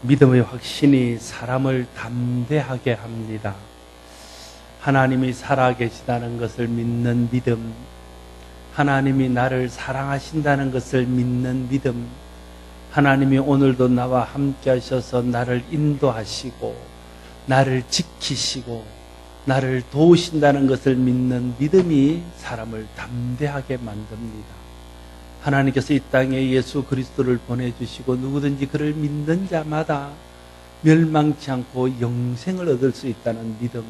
믿음의 확신이 사람을 담대하게 합니다. 하나님이 살아계시다는 것을 믿는 믿음, 하나님이 나를 사랑하신다는 것을 믿는 믿음, 하나님이 오늘도 나와 함께 하셔서 나를 인도하시고 나를 지키시고 나를 도우신다는 것을 믿는 믿음이 사람을 담대하게 만듭니다. 하나님께서 이 땅에 예수 그리스도를 보내주시고 누구든지 그를 믿는 자마다 멸망치 않고 영생을 얻을 수 있다는 믿음,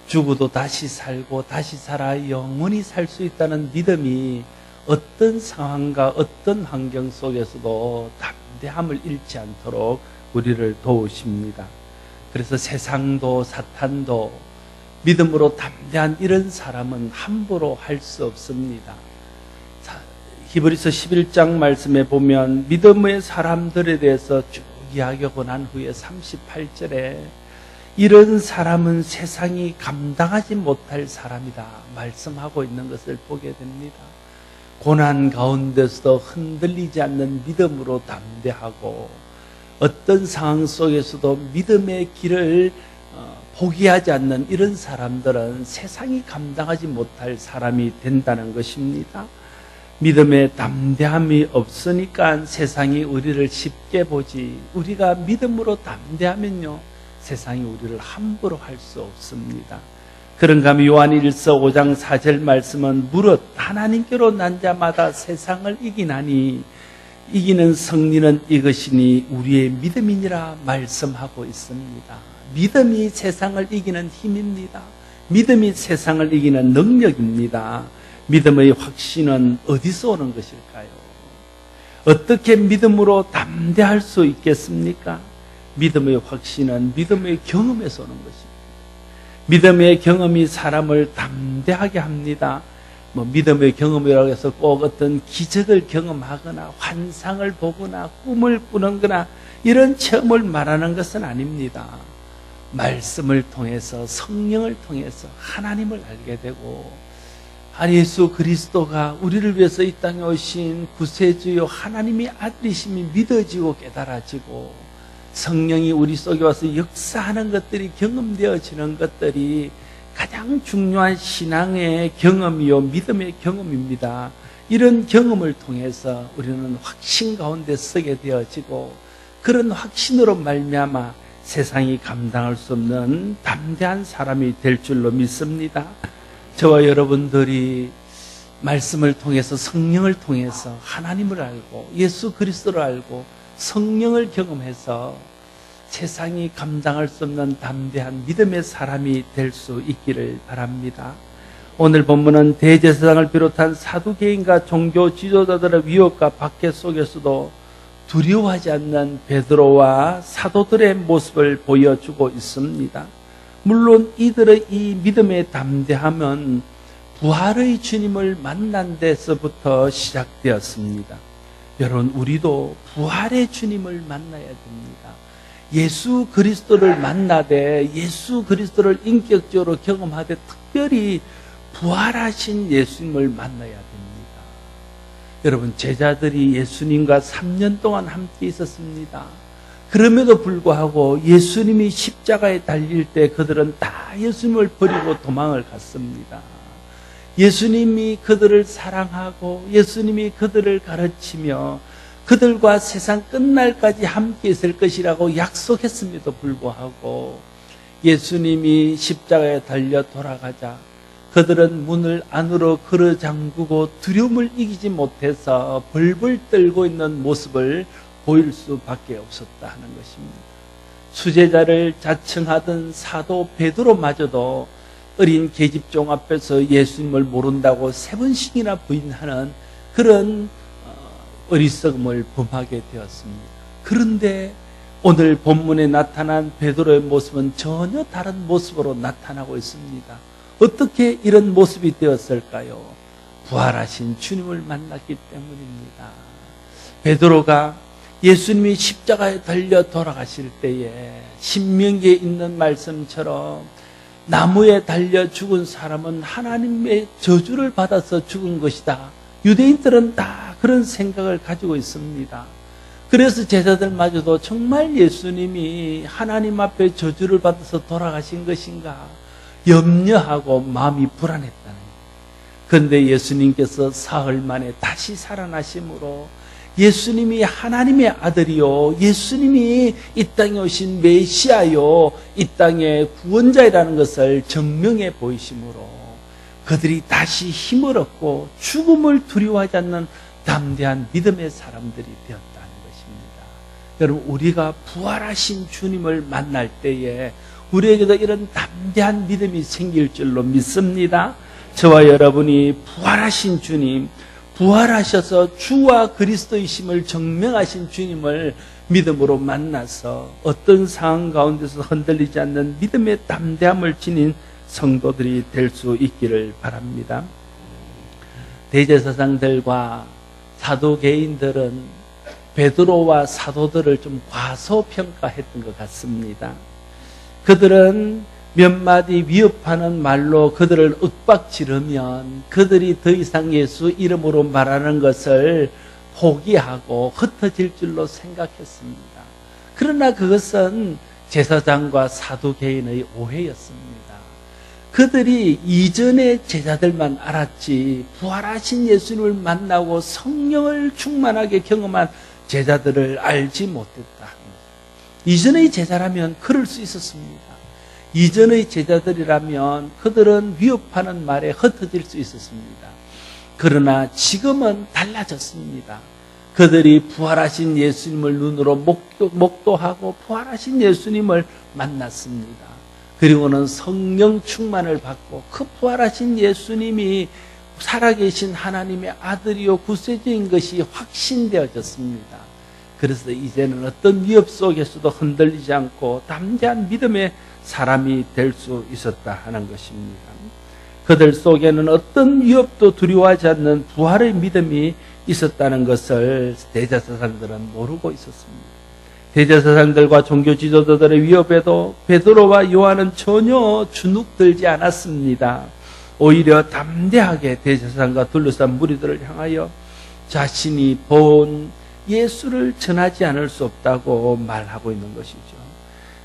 죽어도 다시 살고 다시 살아 영원히 살 수 있다는 믿음이 어떤 상황과 어떤 환경 속에서도 담대함을 잃지 않도록 우리를 도우십니다. 그래서 세상도 사탄도 믿음으로 담대한 이런 사람은 함부로 할 수 없습니다. 히브리서 11장 말씀에 보면 믿음의 사람들에 대해서 쭉 이야기하고 난 후에 38절에 이런 사람은 세상이 감당하지 못할 사람이다 말씀하고 있는 것을 보게 됩니다. 고난 가운데서도 흔들리지 않는 믿음으로 담대하고 어떤 상황 속에서도 믿음의 길을 포기하지 않는 이런 사람들은 세상이 감당하지 못할 사람이 된다는 것입니다. 믿음에 담대함이 없으니까 세상이 우리를 쉽게 보지, 우리가 믿음으로 담대하면요 세상이 우리를 함부로 할 수 없습니다. 그런가 하면 요한일서 5장 4절 말씀은 무릇 하나님께로 난 자마다 세상을 이기나니 이기는 승리는 이것이니 우리의 믿음이니라 말씀하고 있습니다. 믿음이 세상을 이기는 힘입니다. 믿음이 세상을 이기는 능력입니다. 믿음의 확신은 어디서 오는 것일까요? 어떻게 믿음으로 담대할 수 있겠습니까? 믿음의 확신은 믿음의 경험에서 오는 것입니다. 믿음의 경험이 사람을 담대하게 합니다. 믿음의 경험이라고 해서 꼭 어떤 기적을 경험하거나 환상을 보거나 꿈을 꾸는 거나 이런 체험을 말하는 것은 아닙니다. 말씀을 통해서 성령을 통해서 하나님을 알게 되고 예수 그리스도가 우리를 위해서 이 땅에 오신 구세주요 하나님이 아들이심이 믿어지고 깨달아지고 성령이 우리 속에 와서 역사하는 것들이 경험되어지는 것들이 가장 중요한 신앙의 경험이요 믿음의 경험입니다. 이런 경험을 통해서 우리는 확신 가운데 서게 되어지고 그런 확신으로 말미암아 세상이 감당할 수 없는 담대한 사람이 될 줄로 믿습니다. 저와 여러분들이 말씀을 통해서 성령을 통해서 하나님을 알고 예수 그리스도를 알고 성령을 경험해서 세상이 감당할 수 없는 담대한 믿음의 사람이 될 수 있기를 바랍니다. 오늘 본문은 대제사장을 비롯한 사두개인과 종교 지도자들의 위협과 박해 속에서도 두려워하지 않는 베드로와 사도들의 모습을 보여주고 있습니다. 물론 이들의 이 믿음의 담대함은 부활의 주님을 만난 데서부터 시작되었습니다. 여러분, 우리도 부활의 주님을 만나야 됩니다. 예수 그리스도를 만나되 예수 그리스도를 인격적으로 경험하되 특별히 부활하신 예수님을 만나야 됩니다. 여러분, 제자들이 예수님과 3년 동안 함께 있었습니다. 그럼에도 불구하고 예수님이 십자가에 달릴 때 그들은 다 예수님을 버리고 도망을 갔습니다. 예수님이 그들을 사랑하고 예수님이 그들을 가르치며 그들과 세상 끝날까지 함께 있을 것이라고 약속했음에도 불구하고 예수님이 십자가에 달려 돌아가자 그들은 문을 안으로 걸어 잠그고 두려움을 이기지 못해서 벌벌 떨고 있는 모습을 보일 수밖에 없었다 하는 것입니다. 수제자를 자청하던 사도 베드로마저도 어린 계집종 앞에서 예수님을 모른다고 3번씩이나 부인하는 그런 어리석음을 범하게 되었습니다. 그런데 오늘 본문에 나타난 베드로의 모습은 전혀 다른 모습으로 나타나고 있습니다. 어떻게 이런 모습이 되었을까요? 부활하신 주님을 만났기 때문입니다. 베드로가 예수님이 십자가에 달려 돌아가실 때에 신명기에 있는 말씀처럼 나무에 달려 죽은 사람은 하나님의 저주를 받아서 죽은 것이다. 유대인들은 다 그런 생각을 가지고 있습니다. 그래서 제자들마저도 정말 예수님이 하나님 앞에 저주를 받아서 돌아가신 것인가 염려하고 마음이 불안했다는 거예요. 그런데 예수님께서 사흘 만에 다시 살아나심으로 예수님이 하나님의 아들이요, 예수님이 이 땅에 오신 메시아요, 이 땅의 구원자이라는 것을 증명해 보이심으로 그들이 다시 힘을 얻고 죽음을 두려워하지 않는 담대한 믿음의 사람들이 되었다는 것입니다. 여러분, 우리가 부활하신 주님을 만날 때에 우리에게도 이런 담대한 믿음이 생길 줄로 믿습니다. 저와 여러분이 부활하신 주님, 부활하셔서 주와 그리스도이심을 증명하신 주님을 믿음으로 만나서 어떤 상황 가운데서 흔들리지 않는 믿음의 담대함을 지닌 성도들이 될 수 있기를 바랍니다. 대제사장들과 사도개인들은 베드로와 사도들을 좀 과소평가했던 것 같습니다. 그들은 몇 마디 위협하는 말로 그들을 윽박지르면 그들이 더 이상 예수 이름으로 말하는 것을 포기하고 흩어질 줄로 생각했습니다. 그러나 그것은 제사장과 사두개인의 오해였습니다. 그들이 이전의 제자들만 알았지 부활하신 예수님을 만나고 성령을 충만하게 경험한 제자들을 알지 못했다. 이전의 제자라면 그럴 수 있었습니다. 이전의 제자들이라면 그들은 위협하는 말에 흩어질 수 있었습니다. 그러나 지금은 달라졌습니다. 그들이 부활하신 예수님을 눈으로 목도하고 부활하신 예수님을 만났습니다. 그리고는 성령 충만을 받고 그 부활하신 예수님이 살아계신 하나님의 아들이요 구세주인 것이 확신되어졌습니다. 그래서 이제는 어떤 위협 속에서도 흔들리지 않고 담대한 믿음의 사람이 될 수 있었다 하는 것입니다. 그들 속에는 어떤 위협도 두려워하지 않는 부활의 믿음이 있었다는 것을 대제사장들은 모르고 있었습니다. 대제사장들과 종교 지도자들의 위협에도 베드로와 요한은 전혀 주눅들지 않았습니다. 오히려 담대하게 대제사장과 둘러싼 무리들을 향하여 자신이 본 예수를 전하지 않을 수 없다고 말하고 있는 것이죠.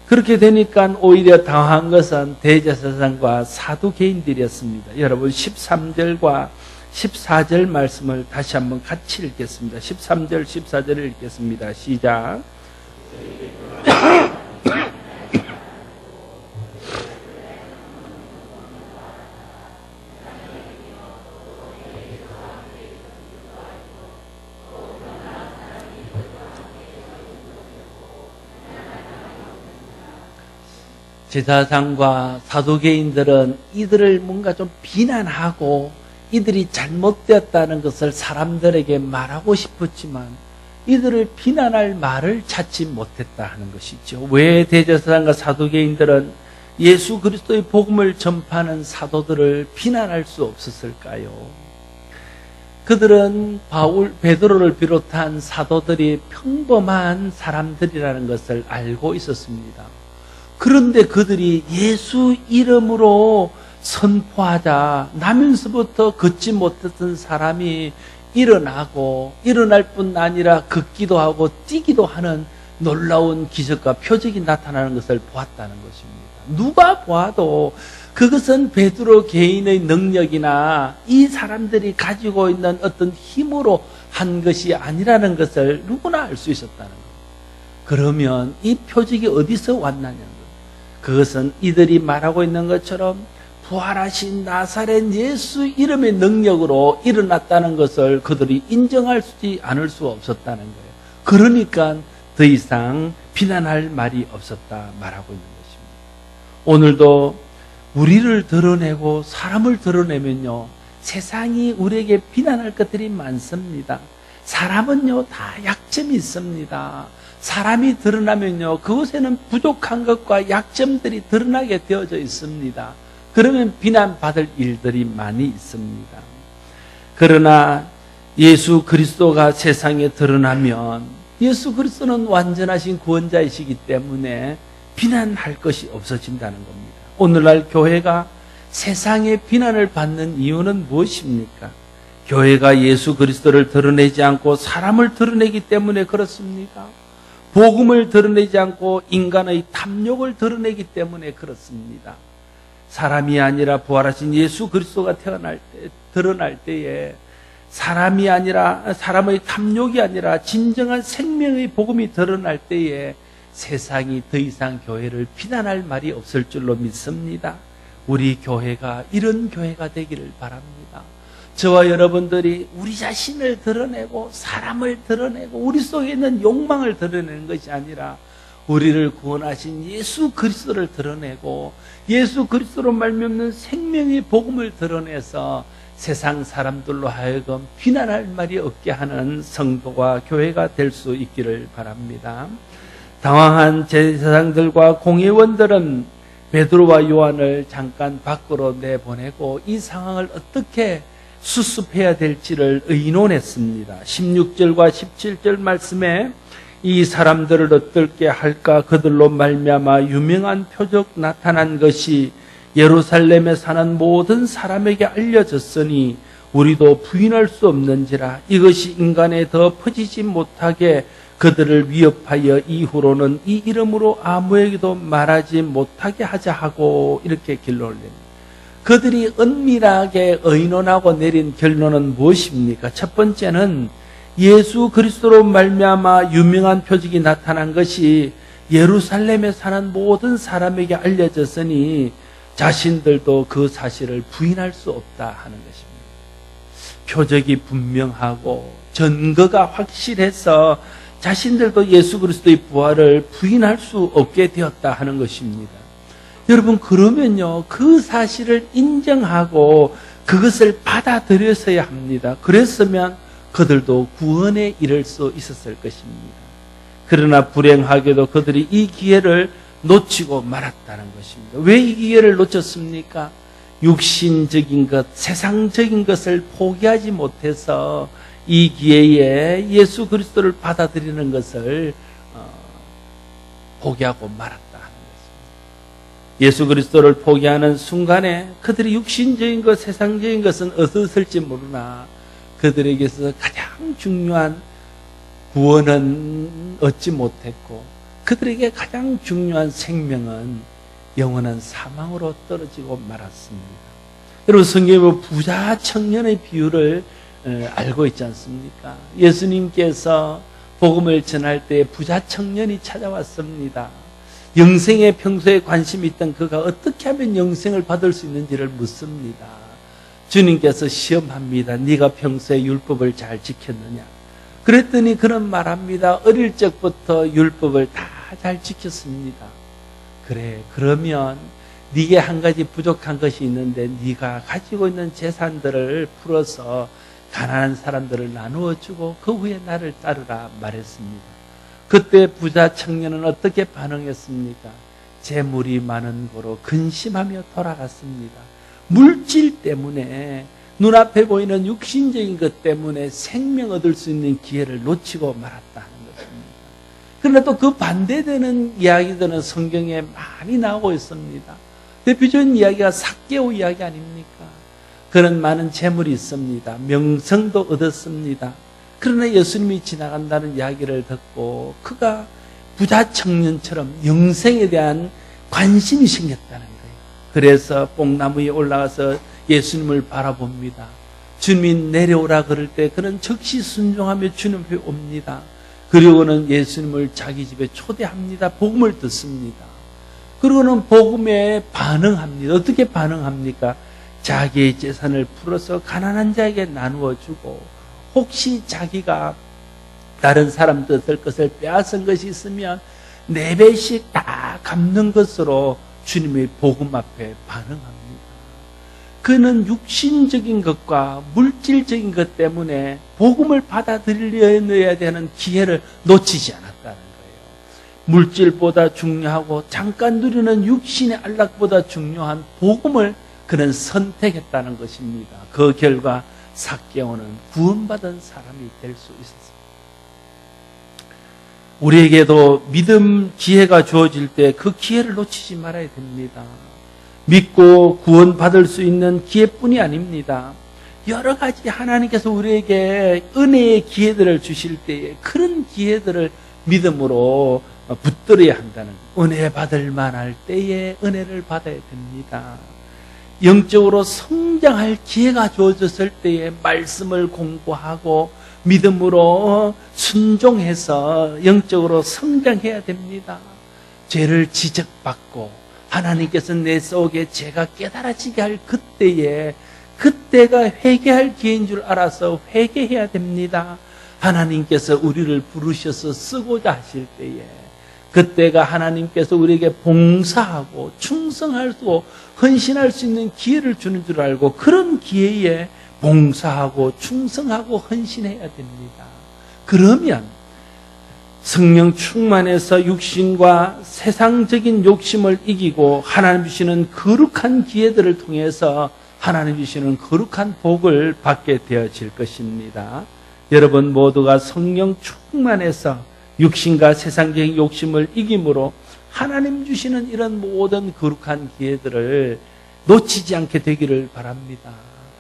그렇게 되니까 오히려 당황한 것은 대제사장과 사두개인들이었습니다. 여러분 13절과 14절 말씀을 다시 한번 같이 읽겠습니다. 13절 14절을 읽겠습니다. 시작. 제사장과 사두개인들은 이들을 뭔가 좀 비난하고 이들이 잘못되었다는 것을 사람들에게 말하고 싶었지만 이들을 비난할 말을 찾지 못했다 하는 것이죠. 왜 대제사장과 사두개인들은 예수 그리스도의 복음을 전파하는 사도들을 비난할 수 없었을까요? 그들은 베드로를 비롯한 사도들이 평범한 사람들이라는 것을 알고 있었습니다. 그런데 그들이 예수 이름으로 선포하자 나면서부터 걷지 못했던 사람이 일어나고 일어날 뿐 아니라 걷기도 하고 뛰기도 하는 놀라운 기적과 표적이 나타나는 것을 보았다는 것입니다. 누가 보아도 그것은 베드로 개인의 능력이나 이 사람들이 가지고 있는 어떤 힘으로 한 것이 아니라는 것을 누구나 알 수 있었다는 거예요. 그러면 이 표적이 어디서 왔느냐는 거예요. 그것은 이들이 말하고 있는 것처럼 부활하신 나사렛 예수 이름의 능력으로 일어났다는 것을 그들이 인정하지 않을 수 없었다는 거예요. 그러니까 더 이상 비난할 말이 없었다 말하고 있는 것입니다. 오늘도 우리를 드러내고 사람을 드러내면요 세상이 우리에게 비난할 것들이 많습니다. 사람은요 다 약점이 있습니다. 사람이 드러나면요 그곳에는 부족한 것과 약점들이 드러나게 되어져 있습니다. 그러면 비난받을 일들이 많이 있습니다. 그러나 예수 그리스도가 세상에 드러나면 예수 그리스도는 완전하신 구원자이시기 때문에 비난할 것이 없어진다는 겁니다. 오늘날 교회가 세상의 비난을 받는 이유는 무엇입니까? 교회가 예수 그리스도를 드러내지 않고 사람을 드러내기 때문에 그렇습니다. 복음을 드러내지 않고 인간의 탐욕을 드러내기 때문에 그렇습니다. 사람이 아니라 부활하신 예수 그리스도가 드러날 때에 사람이 아니라 사람의 탐욕이 아니라 진정한 생명의 복음이 드러날 때에 세상이 더 이상 교회를 비난할 말이 없을 줄로 믿습니다. 우리 교회가 이런 교회가 되기를 바랍니다. 저와 여러분들이 우리 자신을 드러내고 사람을 드러내고 우리 속에 있는 욕망을 드러내는 것이 아니라 우리를 구원하신 예수 그리스도를 드러내고 예수 그리스도로 말미암는 생명의 복음을 드러내서 세상 사람들로 하여금 비난할 말이 없게 하는 성도와 교회가 될 수 있기를 바랍니다. 당황한 제사장들과 공회원들은 베드로와 요한을 잠깐 밖으로 내보내고 이 상황을 어떻게 수습해야 될지를 의논했습니다. 16절과 17절 말씀에 이 사람들을 어떻게 할까? 그들로 말미암아 유명한 표적 나타난 것이 예루살렘에 사는 모든 사람에게 알려졌으니 우리도 부인할 수 없는지라. 이것이 인간에 더 퍼지지 못하게 그들을 위협하여 이후로는 이 이름으로 아무에게도 말하지 못하게 하자 하고 이렇게 결론을 냅니다. 그들이 은밀하게 의논하고 내린 결론은 무엇입니까? 첫 번째는 예수 그리스도로 말미암아 유명한 표적이 나타난 것이 예루살렘에 사는 모든 사람에게 알려졌으니 자신들도 그 사실을 부인할 수 없다 하는 것입니다. 표적이 분명하고 증거가 확실해서 자신들도 예수 그리스도의 부활을 부인할 수 없게 되었다 하는 것입니다. 여러분, 그러면요, 그 사실을 인정하고 그것을 받아들였어야 합니다. 그랬으면 그들도 구원에 이를 수 있었을 것입니다. 그러나 불행하게도 그들이 이 기회를 놓치고 말았다는 것입니다. 왜 이 기회를 놓쳤습니까? 육신적인 것, 세상적인 것을 포기하지 못해서 이 기회에 예수 그리스도를 받아들이는 것을 포기하고 말았다. 예수 그리스도를 포기하는 순간에 그들이 육신적인 것, 세상적인 것은 얻었을지 모르나 그들에게서 가장 중요한 구원은 얻지 못했고 그들에게 가장 중요한 생명은 영원한 사망으로 떨어지고 말았습니다. 여러분, 성경에 부자 청년의 비유를 알고 있지 않습니까? 예수님께서 복음을 전할 때 부자 청년이 찾아왔습니다. 영생에 평소에 관심이 있던 그가 어떻게 하면 영생을 받을 수 있는지를 묻습니다. 주님께서 시험합니다. 네가 평소에 율법을 잘 지켰느냐? 그랬더니 그는 말합니다. 어릴 적부터 율법을 다 잘 지켰습니다. 그래, 그러면 네게 한 가지 부족한 것이 있는데 네가 가지고 있는 재산들을 풀어서 가난한 사람들을 나누어 주고 그 후에 나를 따르라 말했습니다. 그때 부자 청년은 어떻게 반응했습니까? 재물이 많은 거로 근심하며 돌아갔습니다. 물질 때문에 눈앞에 보이는 육신적인 것 때문에 생명 얻을 수 있는 기회를 놓치고 말았다 하는 것입니다. 그러나 또 그 반대되는 이야기들은 성경에 많이 나오고 있습니다. 대표적인 이야기가 삭개오 이야기 아닙니까? 그는 많은 재물이 있습니다. 명성도 얻었습니다. 그러나 예수님이 지나간다는 이야기를 듣고 그가 부자 청년처럼 영생에 대한 관심이 생겼다는 거예요. 그래서 뽕나무 위에 올라가서 예수님을 바라봅니다. 주님이 내려오라 그럴 때 그는 즉시 순종하며 주님 앞에 옵니다. 그리고는 예수님을 자기 집에 초대합니다. 복음을 듣습니다. 그리고는 복음에 반응합니다. 어떻게 반응합니까? 자기의 재산을 풀어서 가난한 자에게 나누어 주고 혹시 자기가 다른 사람들 것을 빼앗은 것이 있으면 4배씩 다 갚는 것으로 주님의 복음 앞에 반응합니다. 그는 육신적인 것과 물질적인 것 때문에 복음을 받아들여야 되는 기회를 놓치지 않았다는 거예요. 물질보다 중요하고 잠깐 누리는 육신의 안락보다 중요한 복음을 그는 선택했다는 것입니다. 그 결과 삭개오는 구원받은 사람이 될 수 있었습니다. 우리에게도 믿음 기회가 주어질 때 그 기회를 놓치지 말아야 됩니다. 믿고 구원받을 수 있는 기회뿐이 아닙니다. 여러 가지 하나님께서 우리에게 은혜의 기회들을 주실 때에 그런 기회들을 믿음으로 붙들어야 한다는, 은혜 받을 만할 때에 은혜를 받아야 됩니다. 영적으로 성장할 기회가 주어졌을 때에 말씀을 공부하고 믿음으로 순종해서 영적으로 성장해야 됩니다. 죄를 지적받고 하나님께서 내 속에 죄가 깨달아지게 할 그때가 회개할 기회인 줄 알아서 회개해야 됩니다. 하나님께서 우리를 부르셔서 쓰고자 하실 때에 그때가 하나님께서 우리에게 봉사하고 충성하고 헌신할 수 있는 기회를 주는 줄 알고 그런 기회에 봉사하고 충성하고 헌신해야 됩니다. 그러면 성령 충만해서 육신과 세상적인 욕심을 이기고 하나님 주시는 거룩한 기회들을 통해서 하나님 주시는 거룩한 복을 받게 되어질 것입니다. 여러분 모두가 성령 충만해서 육신과 세상적인 욕심을 이김으로 하나님 주시는 이런 모든 거룩한 기회들을 놓치지 않게 되기를 바랍니다.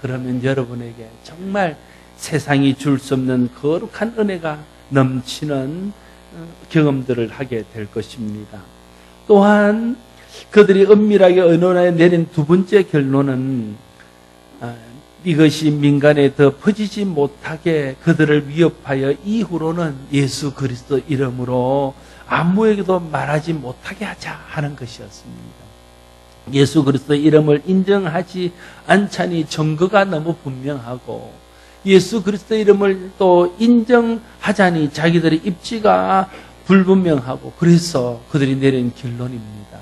그러면 여러분에게 정말 세상이 줄 수 없는 거룩한 은혜가 넘치는 경험들을 하게 될 것입니다. 또한 그들이 은밀하게 의논하여 내린 두 번째 결론은 이것이 민간에 더 퍼지지 못하게 그들을 위협하여 이후로는 예수 그리스도 이름으로 아무에게도 말하지 못하게 하자 하는 것이었습니다. 예수 그리스도 이름을 인정하지 않자니 증거가 너무 분명하고 예수 그리스도 이름을 또 인정하자니 자기들의 입지가 불분명하고 그래서 그들이 내린 결론입니다.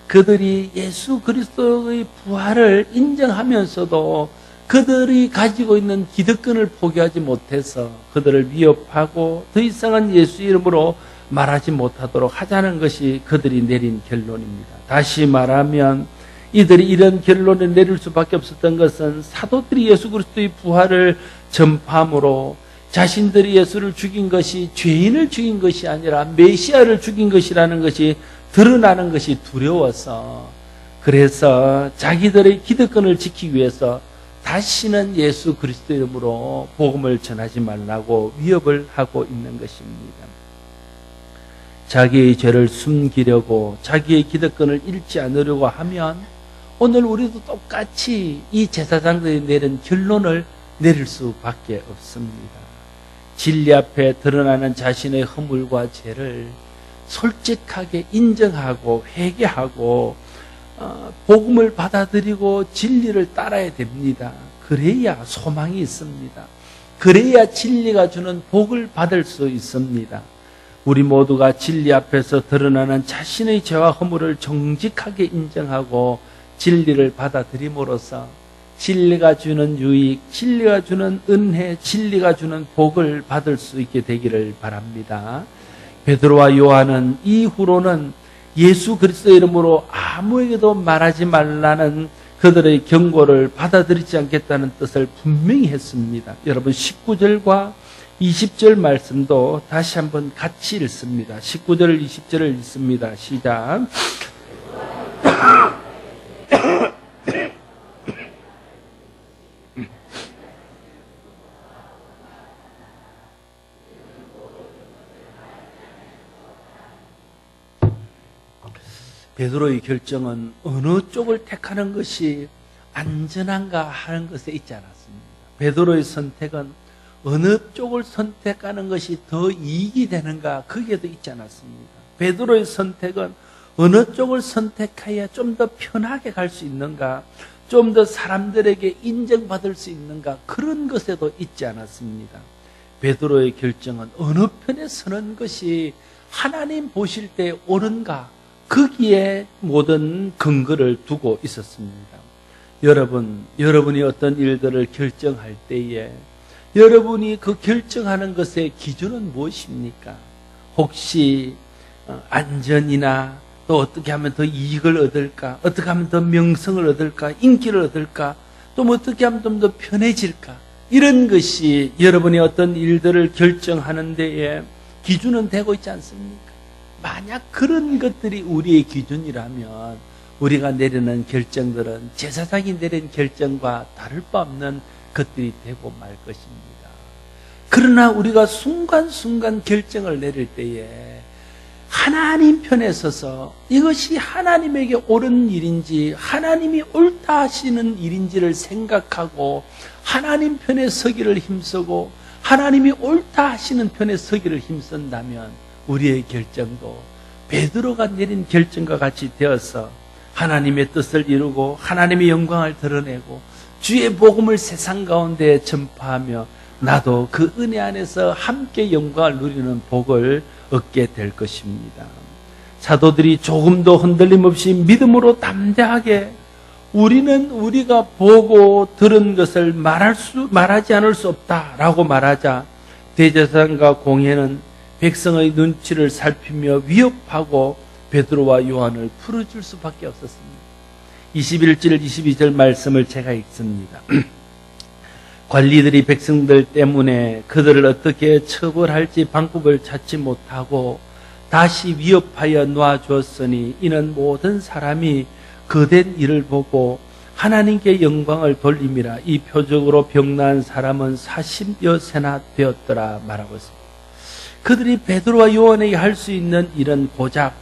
그들이 예수 그리스도의 부활을 인정하면서도 그들이 가지고 있는 기득권을 포기하지 못해서 그들을 위협하고 더 이상은 예수 이름으로 말하지 못하도록 하자는 것이 그들이 내린 결론입니다. 다시 말하면 이들이 이런 결론을 내릴 수밖에 없었던 것은 사도들이 예수 그리스도의 부활을 전파함으로 자신들이 예수를 죽인 것이 죄인을 죽인 것이 아니라 메시아를 죽인 것이라는 것이 드러나는 것이 두려워서 그래서 자기들의 기득권을 지키기 위해서 다시는 예수 그리스도 이름으로 복음을 전하지 말라고 위협을 하고 있는 것입니다. 자기의 죄를 숨기려고 자기의 기득권을 잃지 않으려고 하면 오늘 우리도 똑같이 이 제사장들이 내린 결론을 내릴 수밖에 없습니다. 진리 앞에 드러나는 자신의 허물과 죄를 솔직하게 인정하고 회개하고 복음을 받아들이고 진리를 따라야 됩니다. 그래야 소망이 있습니다. 그래야 진리가 주는 복을 받을 수 있습니다. 우리 모두가 진리 앞에서 드러나는 자신의 죄와 허물을 정직하게 인정하고 진리를 받아들임으로써 진리가 주는 유익, 진리가 주는 은혜, 진리가 주는 복을 받을 수 있게 되기를 바랍니다. 베드로와 요한은 이후로는 예수 그리스도 이름으로 아무에게도 말하지 말라는 그들의 경고를 받아들이지 않겠다는 뜻을 분명히 했습니다. 여러분 19절과 20절 말씀도 다시 한번 같이 읽습니다. 19절 20절을 읽습니다. 시작. 베드로의 결정은 어느 쪽을 택하는 것이 안전한가 하는 것에 있지 않았습니다. 베드로의 선택은 어느 쪽을 선택하는 것이 더 이익이 되는가 거기에도 있지 않았습니다. 베드로의 선택은 어느 쪽을 선택해야 좀 더 편하게 갈 수 있는가, 좀 더 사람들에게 인정받을 수 있는가 그런 것에도 있지 않았습니다. 베드로의 결정은 어느 편에 서는 것이 하나님 보실 때 옳은가 거기에 모든 근거를 두고 있었습니다. 여러분이 어떤 일들을 결정할 때에 여러분이 그 결정하는 것의 기준은 무엇입니까? 혹시 안전이나 또 어떻게 하면 더 이익을 얻을까? 어떻게 하면 더 명성을 얻을까? 인기를 얻을까? 또 어떻게 하면 좀 더 편해질까? 이런 것이 여러분이 어떤 일들을 결정하는 데에 기준은 되고 있지 않습니까? 만약 그런 것들이 우리의 기준이라면 우리가 내리는 결정들은 제사장이 내린 결정과 다를 바 없는 것들이 되고 말 것입니다. 그러나 우리가 순간순간 결정을 내릴 때에 하나님 편에 서서 이것이 하나님에게 옳은 일인지 하나님이 옳다 하시는 일인지를 생각하고 하나님 편에 서기를 힘쓰고 하나님이 옳다 하시는 편에 서기를 힘쓴다면 우리의 결정도 베드로가 내린 결정과 같이 되어서 하나님의 뜻을 이루고 하나님의 영광을 드러내고 주의 복음을 세상 가운데 전파하며 나도 그 은혜 안에서 함께 영광을 누리는 복을 얻게 될 것입니다. 사도들이 조금도 흔들림 없이 믿음으로 담대하게 우리는 우리가 보고 들은 것을 말하지 않을 수 없다라고 말하자 대제사장과 공회는 백성의 눈치를 살피며 위협하고 베드로와 요한을 풀어줄 수밖에 없었습니다. 21절 22절 말씀을 제가 읽습니다. 관리들이 백성들 때문에 그들을 어떻게 처벌할지 방법을 찾지 못하고 다시 위협하여 놓아주었으니 이는 모든 사람이 그된 일을 보고 하나님께 영광을 돌림이라. 이 표적으로 병나은 사람은 40여 세나 되었더라 말하고 있습니다. 그들이 베드로와 요한에게 할 수 있는 일은 고작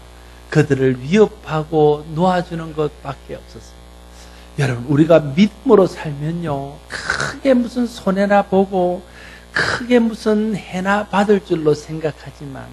그들을 위협하고 놓아주는 것밖에 없었습니다. 여러분, 우리가 믿음으로 살면요, 크게 무슨 손해나 보고 크게 무슨 해나 받을 줄로 생각하지만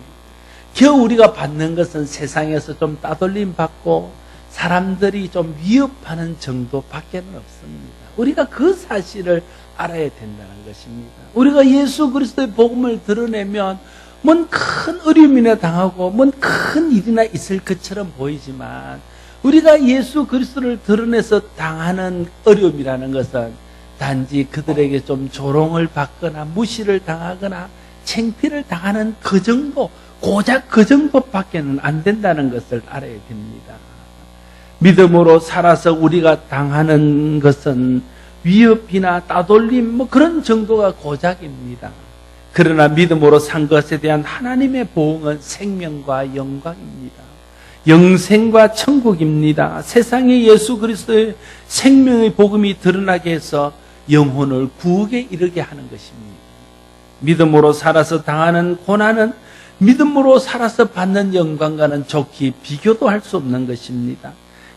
겨우 우리가 받는 것은 세상에서 좀 따돌림 받고 사람들이 좀 위협하는 정도밖에는 없습니다. 우리가 그 사실을 알아야 된다는 것입니다. 우리가 예수 그리스도의 복음을 드러내면 뭔 큰 어려움이나 당하고 뭔 큰 일이나 있을 것처럼 보이지만 우리가 예수 그리스도를 드러내서 당하는 어려움이라는 것은 단지 그들에게 좀 조롱을 받거나 무시를 당하거나 창피를 당하는 그 정도, 고작 그 정도밖에는 안 된다는 것을 알아야 됩니다. 믿음으로 살아서 우리가 당하는 것은 위협이나 따돌림 그런 정도가 고작입니다. 그러나 믿음으로 산 것에 대한 하나님의 보응은 생명과 영광입니다. 영생과 천국입니다. 세상에 예수 그리스도의 생명의 복음이 드러나게 해서 영혼을 구원에 이르게 하는 것입니다. 믿음으로 살아서 당하는 고난은 믿음으로 살아서 받는 영광과는 좋게 비교도 할 수 없는 것입니다.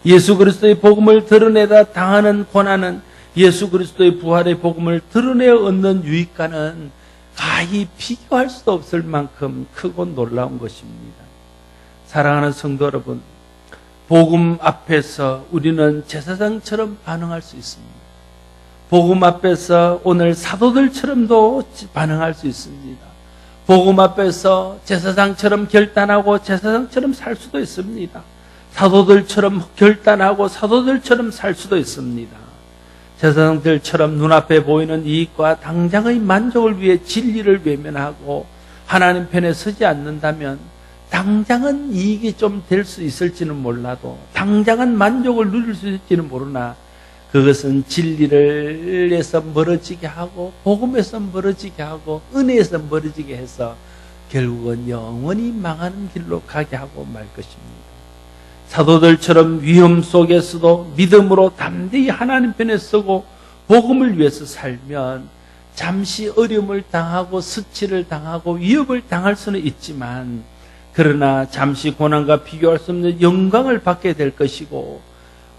예수 그리스도의 복음을 드러내다 당하는 고난은 예수 그리스도의 부활의 복음을 드러내어 얻는 유익과는 가히 비교할 수도 없을 만큼 크고 놀라운 것입니다. 사랑하는 성도 여러분, 복음 앞에서 우리는 제사장처럼 반응할 수 있습니다. 복음 앞에서 오늘 사도들처럼도 반응할 수 있습니다. 복음 앞에서 제사장처럼 결단하고 제사장처럼 살 수도 있습니다. 사도들처럼 결단하고 사도들처럼 살 수도 있습니다. 제사장들처럼 눈앞에 보이는 이익과 당장의 만족을 위해 진리를 외면하고 하나님 편에 서지 않는다면 당장은 이익이 좀 될 수 있을지는 몰라도 당장은 만족을 누릴 수 있을지는 모르나 그것은 진리를에서 멀어지게 하고 복음에서 멀어지게 하고 은혜에서 멀어지게 해서 결국은 영원히 망하는 길로 가게 하고 말 것입니다. 사도들처럼 위험 속에서도 믿음으로 담대히 하나님 편에 서고 복음을 위해서 살면 잠시 어려움을 당하고 스치를 당하고 위협을 당할 수는 있지만 그러나 잠시 고난과 비교할 수 없는 영광을 받게 될 것이고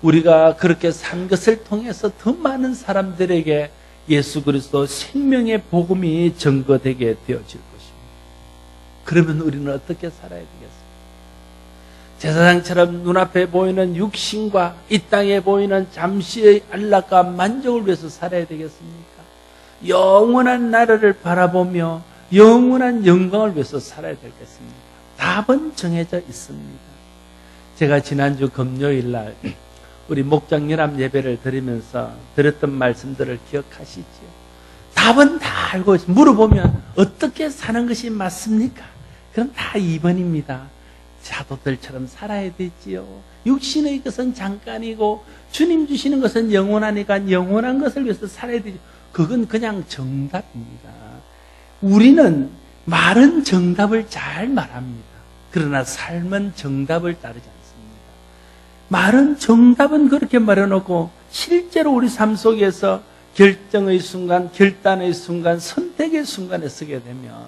우리가 그렇게 산 것을 통해서 더 많은 사람들에게 예수 그리스도 생명의 복음이 증거되게 되어질 것입니다. 그러면 우리는 어떻게 살아야 되겠습니까? 제사장처럼 눈앞에 보이는 육신과 이 땅에 보이는 잠시의 안락과 만족을 위해서 살아야 되겠습니까? 영원한 나라를 바라보며 영원한 영광을 위해서 살아야 되겠습니까? 답은 정해져 있습니다. 제가 지난주 금요일 날 우리 목장연합 예배를 드리면서 드렸던 말씀들을 기억하시죠? 답은 다 알고 있습니다. 물어보면 어떻게 사는 것이 맞습니까? 그럼 다 2번입니다. 사도들처럼 살아야 되지요. 육신의 것은 잠깐이고 주님 주시는 것은 영원하니까 영원한 것을 위해서 살아야 되죠. 그건 그냥 정답입니다. 우리는 말은 정답을 잘 말합니다. 그러나 삶은 정답을 따르지 않습니다. 말은 정답은 그렇게 말해놓고 실제로 우리 삶 속에서 결정의 순간, 결단의 순간, 선택의 순간에 서게 되면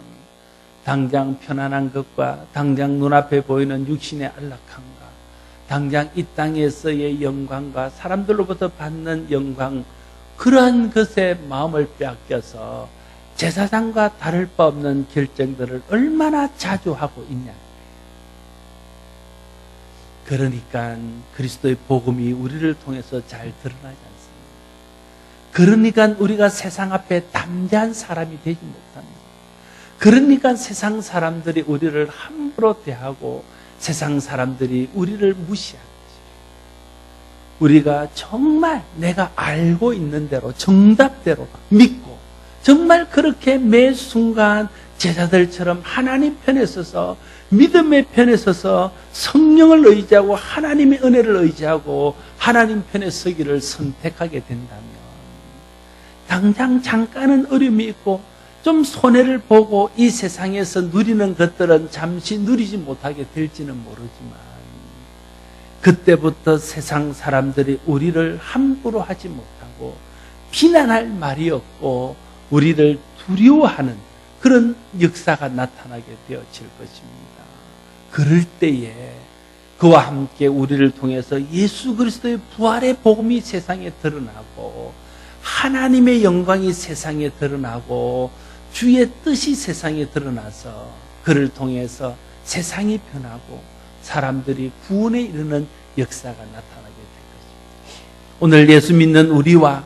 당장 편안한 것과 당장 눈앞에 보이는 육신의 안락함과 당장 이 땅에서의 영광과 사람들로부터 받는 영광, 그러한 것에 마음을 빼앗겨서 제사장과 다를 바 없는 결정들을 얼마나 자주 하고 있냐. 그러니까 그리스도의 복음이 우리를 통해서 잘 드러나지 않습니다. 그러니까 우리가 세상 앞에 담대한 사람이 되지 못합니다. 그러니까 세상 사람들이 우리를 함부로 대하고 세상 사람들이 우리를 무시하는 것입니다. 우리가 정말 내가 알고 있는 대로 정답대로 믿고 정말 그렇게 매 순간 제자들처럼 하나님 편에 서서 믿음의 편에 서서 성령을 의지하고 하나님의 은혜를 의지하고 하나님 편에 서기를 선택하게 된다면 당장 잠깐은 어려움이 있고 좀 손해를 보고 이 세상에서 누리는 것들은 잠시 누리지 못하게 될지는 모르지만 그때부터 세상 사람들이 우리를 함부로 하지 못하고 비난할 말이 없고 우리를 두려워하는 그런 역사가 나타나게 되어질 것입니다. 그럴 때에 그와 함께 우리를 통해서 예수 그리스도의 부활의 복음이 세상에 드러나고 하나님의 영광이 세상에 드러나고 주의 뜻이 세상에 드러나서 그를 통해서 세상이 변하고 사람들이 구원에 이르는 역사가 나타나게 될 것입니다. 오늘 예수 믿는 우리와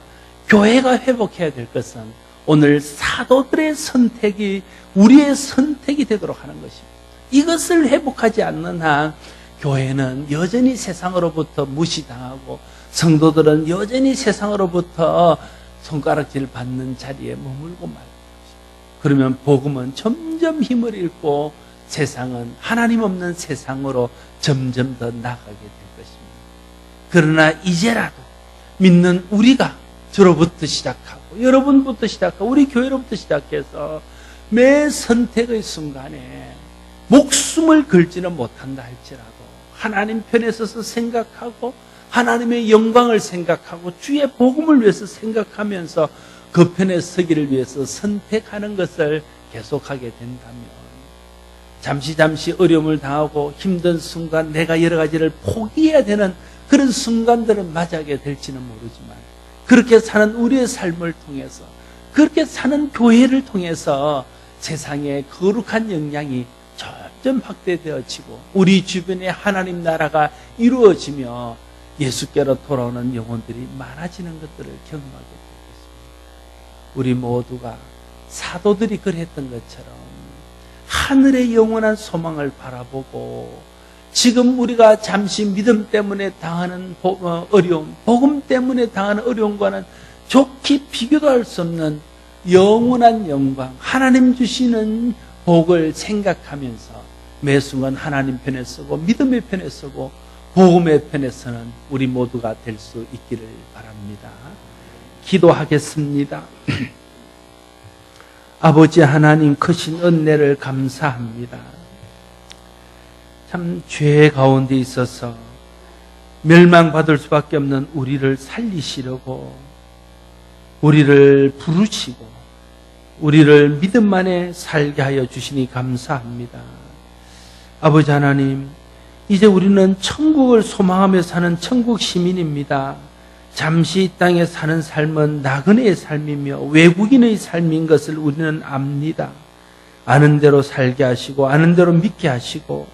교회가 회복해야 될 것은 오늘 사도들의 선택이 우리의 선택이 되도록 하는 것입니다. 이것을 회복하지 않는 한 교회는 여전히 세상으로부터 무시당하고 성도들은 여전히 세상으로부터 손가락질 받는 자리에 머물고 말 것입니다. 그러면 복음은 점점 힘을 잃고 세상은 하나님 없는 세상으로 점점 더 나아가게 될 것입니다. 그러나 이제라도 믿는 우리가 저로부터 시작하고 여러분부터 시작하고 우리 교회로부터 시작해서 매 선택의 순간에 목숨을 걸지는 못한다 할지라도 하나님 편에 서서 생각하고 하나님의 영광을 생각하고 주의 복음을 위해서 생각하면서 그 편에 서기를 위해서 선택하는 것을 계속하게 된다면 잠시 어려움을 당하고 힘든 순간 내가 여러 가지를 포기해야 되는 그런 순간들을 맞이하게 될지는 모르지만 그렇게 사는 우리의 삶을 통해서 그렇게 사는 교회를 통해서 세상에 거룩한 영향이 점점 확대되어지고 우리 주변에 하나님 나라가 이루어지며 예수께로 돌아오는 영혼들이 많아지는 것들을 경험하게 되겠습니다. 우리 모두가 사도들이 그랬던 것처럼 하늘의 영원한 소망을 바라보고 지금 우리가 잠시 믿음 때문에 당하는 어려움, 복음 때문에 당하는 어려움과는 좋게 비교도 할 수 없는 영원한 영광, 하나님 주시는 복을 생각하면서 매 순간 하나님 편에 서고 믿음의 편에 서고 복음의 편에 서는 우리 모두가 될 수 있기를 바랍니다. 기도하겠습니다. 아버지 하나님 크신 은혜를 감사합니다. 참 죄 가운데 있어서 멸망받을 수밖에 없는 우리를 살리시려고 우리를 부르시고 우리를 믿음 안에 살게 하여 주시니 감사합니다. 아버지 하나님, 이제 우리는 천국을 소망하며 사는 천국 시민입니다. 잠시 이 땅에 사는 삶은 나그네의 삶이며 외국인의 삶인 것을 우리는 압니다. 아는 대로 살게 하시고 아는 대로 믿게 하시고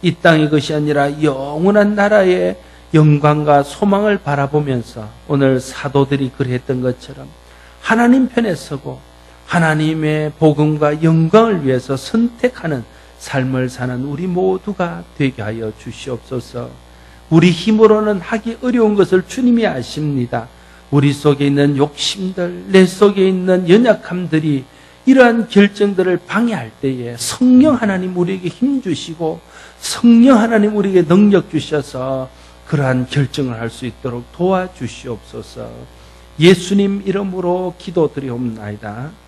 이 땅의 것이 아니라 영원한 나라의 영광과 소망을 바라보면서 오늘 사도들이 그랬던 것처럼 하나님 편에 서고 하나님의 복음과 영광을 위해서 선택하는 삶을 사는 우리 모두가 되게 하여 주시옵소서. 우리 힘으로는 하기 어려운 것을 주님이 아십니다. 우리 속에 있는 욕심들, 내 속에 있는 연약함들이 이러한 결정들을 방해할 때에 성령 하나님 우리에게 힘 주시고 성령 하나님 우리에게 능력 주셔서 그러한 결정을 할 수 있도록 도와주시옵소서. 예수님 이름으로 기도드리옵나이다.